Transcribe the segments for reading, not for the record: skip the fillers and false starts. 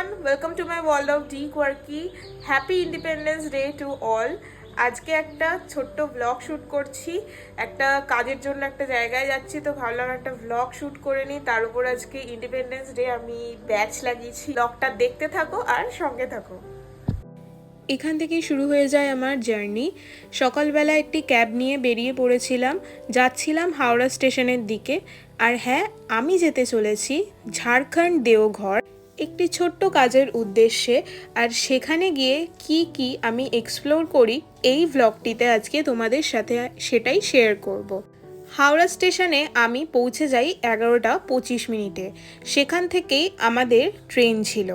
everyone, welcome to my world of D Quirky. Happy Independence Day to all. আজকে একটা ছোট্ট blog shoot করছি। একটা কাজের জন্য একটা জায়গায় যাচ্ছি, তো ভাবলাম একটা ব্লগ শ্যুট করে নিই। তার উপর আজকে ইন্ডিপেন্ডেন্স ডে, আমি ব্যাচ লাগিয়েছি। ব্লগটা দেখতে থাকো আর সঙ্গে থাকো। এখান থেকেই শুরু হয়ে যায় আমার জার্নি। সকালবেলা একটি ক্যাব নিয়ে বেরিয়ে পড়েছিলাম, যাচ্ছিলাম হাওড়া স্টেশনের দিকে। আর হ্যাঁ, আমি যেতে চলেছি ঝাড়খণ্ড দেওঘর একটি ছোট্ট কাজের উদ্দেশ্যে। আর সেখানে গিয়ে কি কি আমি এক্সপ্লোর করি এই ভ্লগটিতে আজকে তোমাদের সাথে সেটাই শেয়ার করব। হাওড়া স্টেশনে আমি পৌঁছে যাই 11টা 25 মিনিটে। সেখান থেকেই আমাদের ট্রেন ছিল।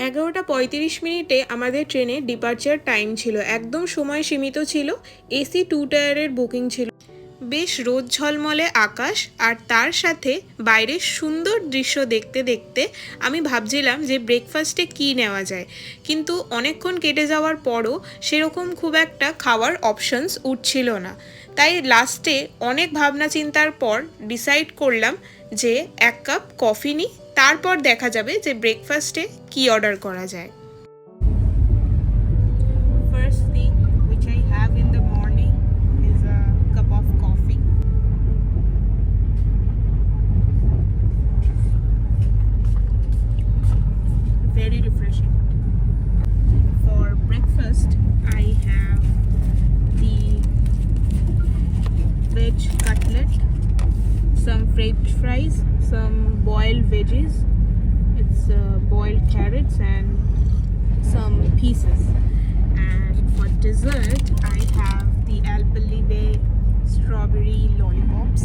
11টা 35 মিনিটে আমাদের ট্রেনের ডিপার্চার টাইম ছিল, একদম সময় সীমিত ছিল। এসি 2 টায়ারের বুকিং ছিল। বেশ রোদ ঝলমলে আকাশ আর তার সাথে বাইরের সুন্দর দৃশ্য দেখতে দেখতে আমি ভাবছিলাম যে ব্রেকফাস্টে কি নেওয়া যায়, কিন্তু অনেকক্ষণ কেটে যাওয়ার পরও সেরকম খুব একটা খাওয়ার অপশনস উঠছিল না। তাই লাস্টে অনেক ভাবনা চিন্তার পর ডিসাইড করলাম যে 1 কাপ কফি নিই, তারপর দেখা যাবে যে ব্রেকফাস্টে কি অর্ডার করা যায়। First thing which I have in the morning is a cup of coffee. Very refreshing. For breakfast, I have the veg cutlet, some french fries, some boiled veggies. It's boiled carrots and some pieces. And for dessert, I have the Alpelibe strawberry lollipops.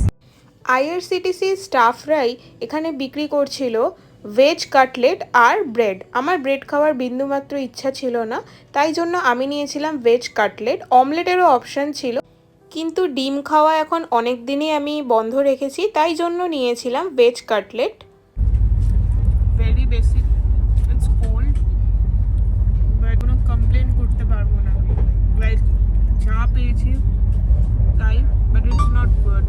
IRCTC স্টাফরাই এখানে বিক্রি করছিল veg cutlet আর bread. আমার bread খাওয়ার বিন্দুমাত্র ইচ্ছা ছিল না, তাই জন্য আমি নিয়েছিলাম ভেজ কাটলেট। অমলেটেরও অপশান ছিল, কিন্তু ডিম খাওয়া এখন অনেক দিনই আমি বন্ধ রেখেছি, তাই জন্য নিয়েছিলাম veg cutlet. Very basic, it's cold, but কোনো কমপ্লেন করতে পারবো না। লাইক যা পেয়েছি তাই, but it's not good.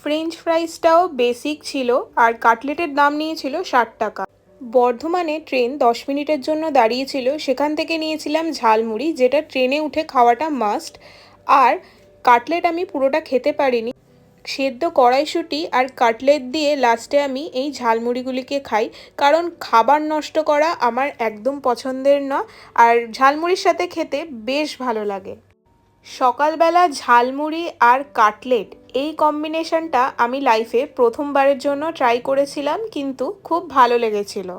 French ফ্রাইসটাও বেসিক ছিল আর কাটলেটের দাম নিয়েছিল 60 টাকা। বর্ধমানে ট্রেন 10 মিনিটের জন্য দাঁড়িয়েছিল, সেখান থেকে নিয়েছিলাম ঝালমুড়ি, যেটা ট্রেনে উঠে খাওয়াটা মাস্ট। আর কাটলেট আমি পুরোটা খেতে পারিনি, সেদ্ধ কড়াইশুঁটি আর কাটলেট দিয়ে লাস্টে আমি এই ঝালমুড়িগুলিকে খাই, কারণ খাবার নষ্ট করা আমার একদম পছন্দের না। আর ঝালমুড়ির সাথে খেতে বেশ ভালো লাগে। সকালবেলা ঝালমুড়ি আর কাটলেট এই কম্বিনেশনটা আমি লাইফে প্রথমবারের জন্য ট্রাই করেছিলাম, কিন্তু খুব ভালো লেগেছিল।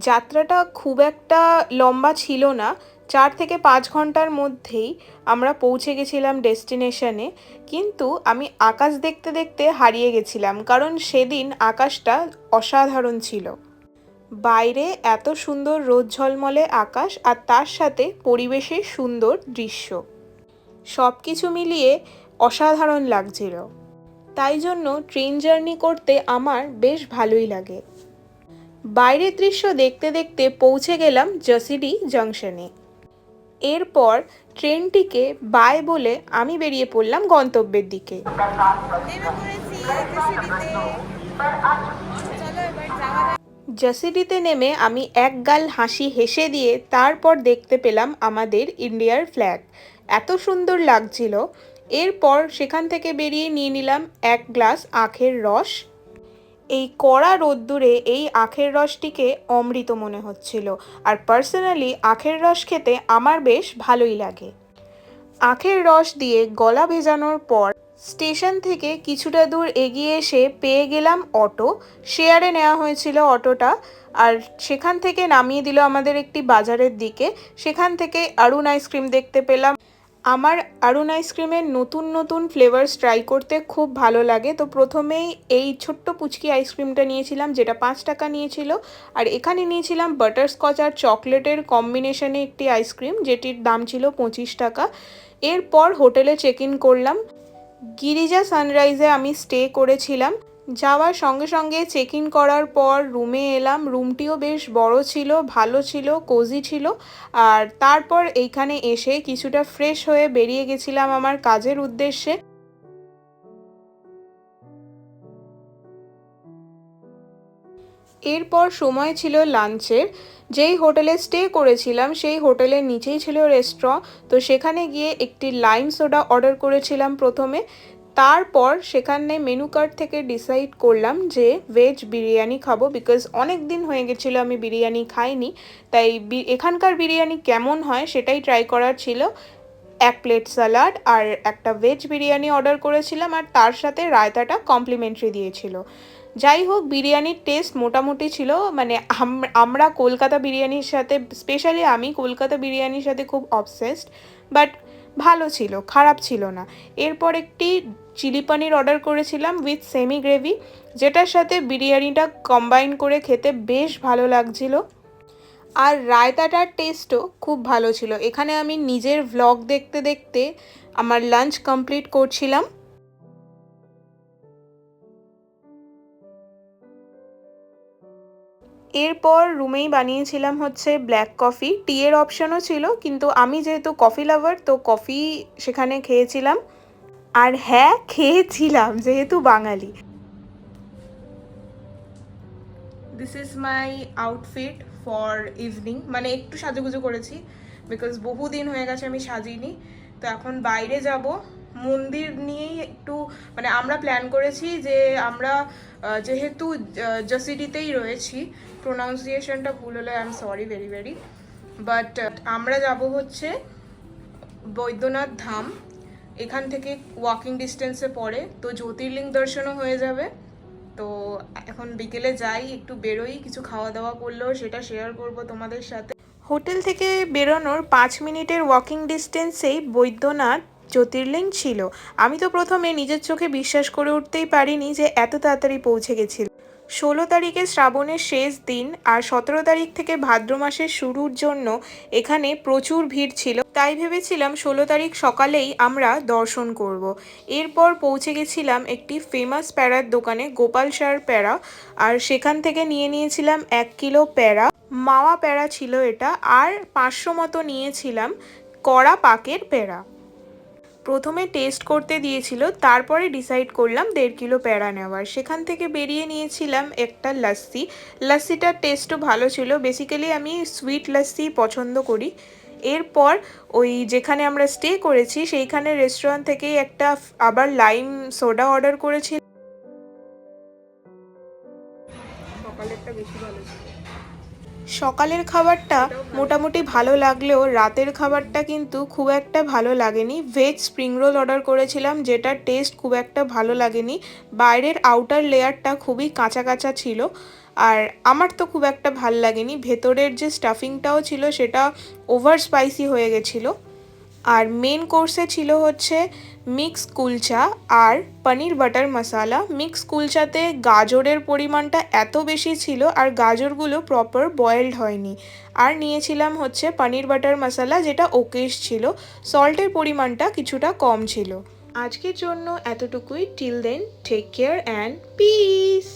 যাত্রাটা খুব একটা লম্বা ছিল না, 4 থেকে 5 ঘন্টার মধ্যেই আমরা পৌঁছে গেছিলাম ডেস্টিনেশনে। কিন্তু আমি আকাশ দেখতে দেখতে হারিয়ে গেছিলাম, কারণ সেদিন আকাশটা অসাধারণ ছিল। বাইরে এত সুন্দর রোদ ঝলমলে আকাশ আর তার সাথে পরিবেশের সুন্দর দৃশ্য, সব কিছু মিলিয়ে অসাধারণ লাগছিল। তাই জন্য ট্রেন জার্নি করতে আমার বেশ ভালোই লাগে। বাইরের দৃশ্য দেখতে দেখতে পৌঁছে গেলাম জাসিডি জাংশনে। এরপর ট্রেনটিকে বাই বলে আমি বেরিয়ে পড়লাম গন্তব্যের দিকে। জাসিডিতে নেমে আমি এক গাল হাসি হেসে দিয়ে তারপর দেখতে পেলাম আমাদের ইন্ডিয়ার ফ্ল্যাগ, এত সুন্দর লাগছিল। এরপর সেখান থেকে বেরিয়ে নিয়ে নিলাম 1 গ্লাস আখের রস। এই কড়া রোদ্দুরে এই আখের রসটিকে অমৃত মনে হচ্ছিল। আর পার্সোনালি আখের রস খেতে আমার বেশ ভালোই লাগে। আখের রস দিয়ে গলা ভেজানোর পর স্টেশন থেকে কিছুটা দূর এগিয়ে এসে পেয়ে গেলাম অটো। শেয়ারে নেওয়া হয়েছিল অটোটা, আর সেখান থেকে নামিয়ে দিল আমাদের একটি বাজারের দিকে। সেখান থেকে অরুণ আইসক্রিম দেখতে পেলাম। আমার অরুণ আইসক্রিমের নতুন নতুন ফ্লেভার্স ট্রাই করতে খুব ভালো লাগে, তো প্রথমেই এই ছোট্ট পুচকি আইসক্রিমটা নিয়েছিলাম, যেটা 5 টাকা নিয়েছিল। আর এখানে নিয়েছিলাম বাটারস্কচ আর চকলেটের কম্বিনেশনে একটি আইসক্রিম, যেটির দাম ছিল 25 টাকা। এরপর হোটেলে চেক ইন করলাম। গিরিজা সানরাইজে আমি স্টে করেছিলাম। যাওয়ার সঙ্গে সঙ্গে চেক ইন করার পর রুমে এলাম। রুমটিও বেশ বড় ছিল, ভালো ছিল, কোজি ছিল। আর তারপর এইখানে এসে কিছুটা ফ্রেশ হয়ে বেরিয়ে গেছিলাম আমার কাজের উদ্দেশ্যে। এরপর সময় ছিল লাঞ্চের। যেই হোটেলে স্টে করেছিলাম সেই হোটেলের নিচেই ছিল রেস্টুরেন্ট, তো সেখানে গিয়ে একটি লাইম সোডা অর্ডার করেছিলাম প্রথমে। তারপর সেখানে মেনু কার্ড থেকে ডিসাইড করলাম যে ভেজ বিরিয়ানি খাবো, বিকজ অনেক দিন হয়ে গেছিলো আমি বিরিয়ানি খাইনি। তাই এখানকার বিরিয়ানি কেমন হয় সেটাই ট্রাই করার ছিল। এক প্লেট স্যালাড আর একটা ভেজ বিরিয়ানি অর্ডার করেছিলাম, আর তার সাথে রায়তাটা কমপ্লিমেন্টারি দিয়েছিল। যাই হোক, বিরিয়ানির টেস্ট মোটামুটি ছিল, মানে আমরা কলকাতা বিরিয়ানির সাথে, স্পেশালি আমি কলকাতা বিরিয়ানির সাথে খুব অবসেসড, বাট ভালো ছিল, খারাপ ছিল না। এরপর একটি চিলি পনির অর্ডার করেছিলাম উইথ সেমি গ্রেভি, যেটার সাথে বিরিয়ানিটা কম্বাইন করে খেতে বেশ ভালো লাগছিল। আর রায়তাটার টেস্টও খুব ভালো ছিল। এখানে আমি নিজের ভ্লগ দেখতে দেখতে আমার লাঞ্চ কমপ্লিট করছিলাম। এরপর রুমেই বানিয়েছিলাম হচ্ছে ব্ল্যাক কফি। টি এর অপশানও ছিল, কিন্তু আমি যেহেতু কফি লাভার তো কফি সেখানে খেয়েছিলাম। আর হ্যাঁ, খেয়েছিলাম যেহেতু Bangali. This is my outfit for evening, মানে একটু সাজুগুজু করেছি বিকজ বহুদিন হয়ে গেছে আমি সাজিনি। তো এখন বাইরে যাব, মন্দির নিয়েই একটু, মানে আমরা প্ল্যান করেছি যে আমরা যেহেতু জাসিডিতেই রয়েছি, প্রোনাউন্সিয়েশনটা ভুল হলে I am sorry very very, but আমরা যাব হচ্ছে বৈদ্যনাথ ধাম। এখান থেকে ওয়াকিং ডিস্টেন্সে পড়ে, তো জ্যোতির্লিঙ্গ দর্শনও হয়ে যাবে। তো এখন বিকেলে যাই, একটু বেরোই, কিছু খাওয়া দাওয়া করলেও সেটা শেয়ার করব তোমাদের সাথে। হোটেল থেকে বেরোনোর 5 মিনিটের ওয়াকিং ডিস্টেন্সেই বৈদ্যনাথ জ্যোতির্লিঙ্গ ছিল। আমি তো প্রথমে নিজের চোখে বিশ্বাস করে উঠতেই পারিনি যে এত তাড়াতাড়ি পৌঁছে গেছিল। 16 তারিখে শ্রাবণের শেষ দিন আর 17 তারিখ থেকে ভাদ্র মাসের শুরুর জন্য এখানে প্রচুর ভিড় ছিল, তাই ভেবেছিলাম 16 তারিখ সকালেই আমরা দর্শন করব। এরপর পৌঁছে গেছিলাম একটি ফেমাস প্যারার দোকানে, গোপাল সার প্যারা, আর সেখান থেকে নিয়ে নিয়েছিলাম 1 কিলো প্যারা। মাওয়া প্যারা ছিল এটা, আর 500 মতো নিয়েছিলাম কড়া পাকের প্যারা। প্রথমে টেস্ট করতে দিয়েছিল, তারপরে ডিসাইড করলাম 1.5 কিলো প্যারা নেওয়ার। সেখান থেকে বেরিয়ে নিয়েছিলাম একটা লাস্সি। লাস্সিটার টেস্টও ভালো ছিল, বেসিক্যালি আমি সুইট লাস্সি পছন্দ করি। এরপর ওই যেখানে আমরা স্টে করেছি সেইখানে রেস্টুরেন্ট থেকেই একটা আবার লাইম সোডা অর্ডার করেছি। সকালেরটা বেশি ভালো ছিল। সকালের খাবারটা মোটামুটি ভালো লাগলেও রাতের খাবারটা কিন্তু খুব একটা ভালো লাগেনি। ভেজ স্প্রিং রোল অর্ডার করেছিলাম, যেটার টেস্ট খুব একটা ভালো লাগেনি। বাইরের আউটার লেয়ারটা খুবই কাঁচা কাঁচা ছিল, আর আমার তো খুব একটা ভাল লাগেনি। ভেতরের যে স্টাফিংটাও ছিল সেটা ওভার স্পাইসি হয়ে গেছিলো। আর মেন কোর্সে ছিল হচ্ছে মিক্স কুলচা আর পনির বাটার মশালা। মিক্স কুলচাতে গাজরের পরিমাণটা এত বেশি ছিল আর গাজরগুলো প্রপার বয়েলড হয়নি। আর নিয়েছিলাম হচ্ছে পনির বাটার মশালা, যেটা ওকেশ ছিল, সল্টের পরিমাণটা কিছুটা কম ছিল। আজকের জন্য এতটুকুই। Till then, take care and piece.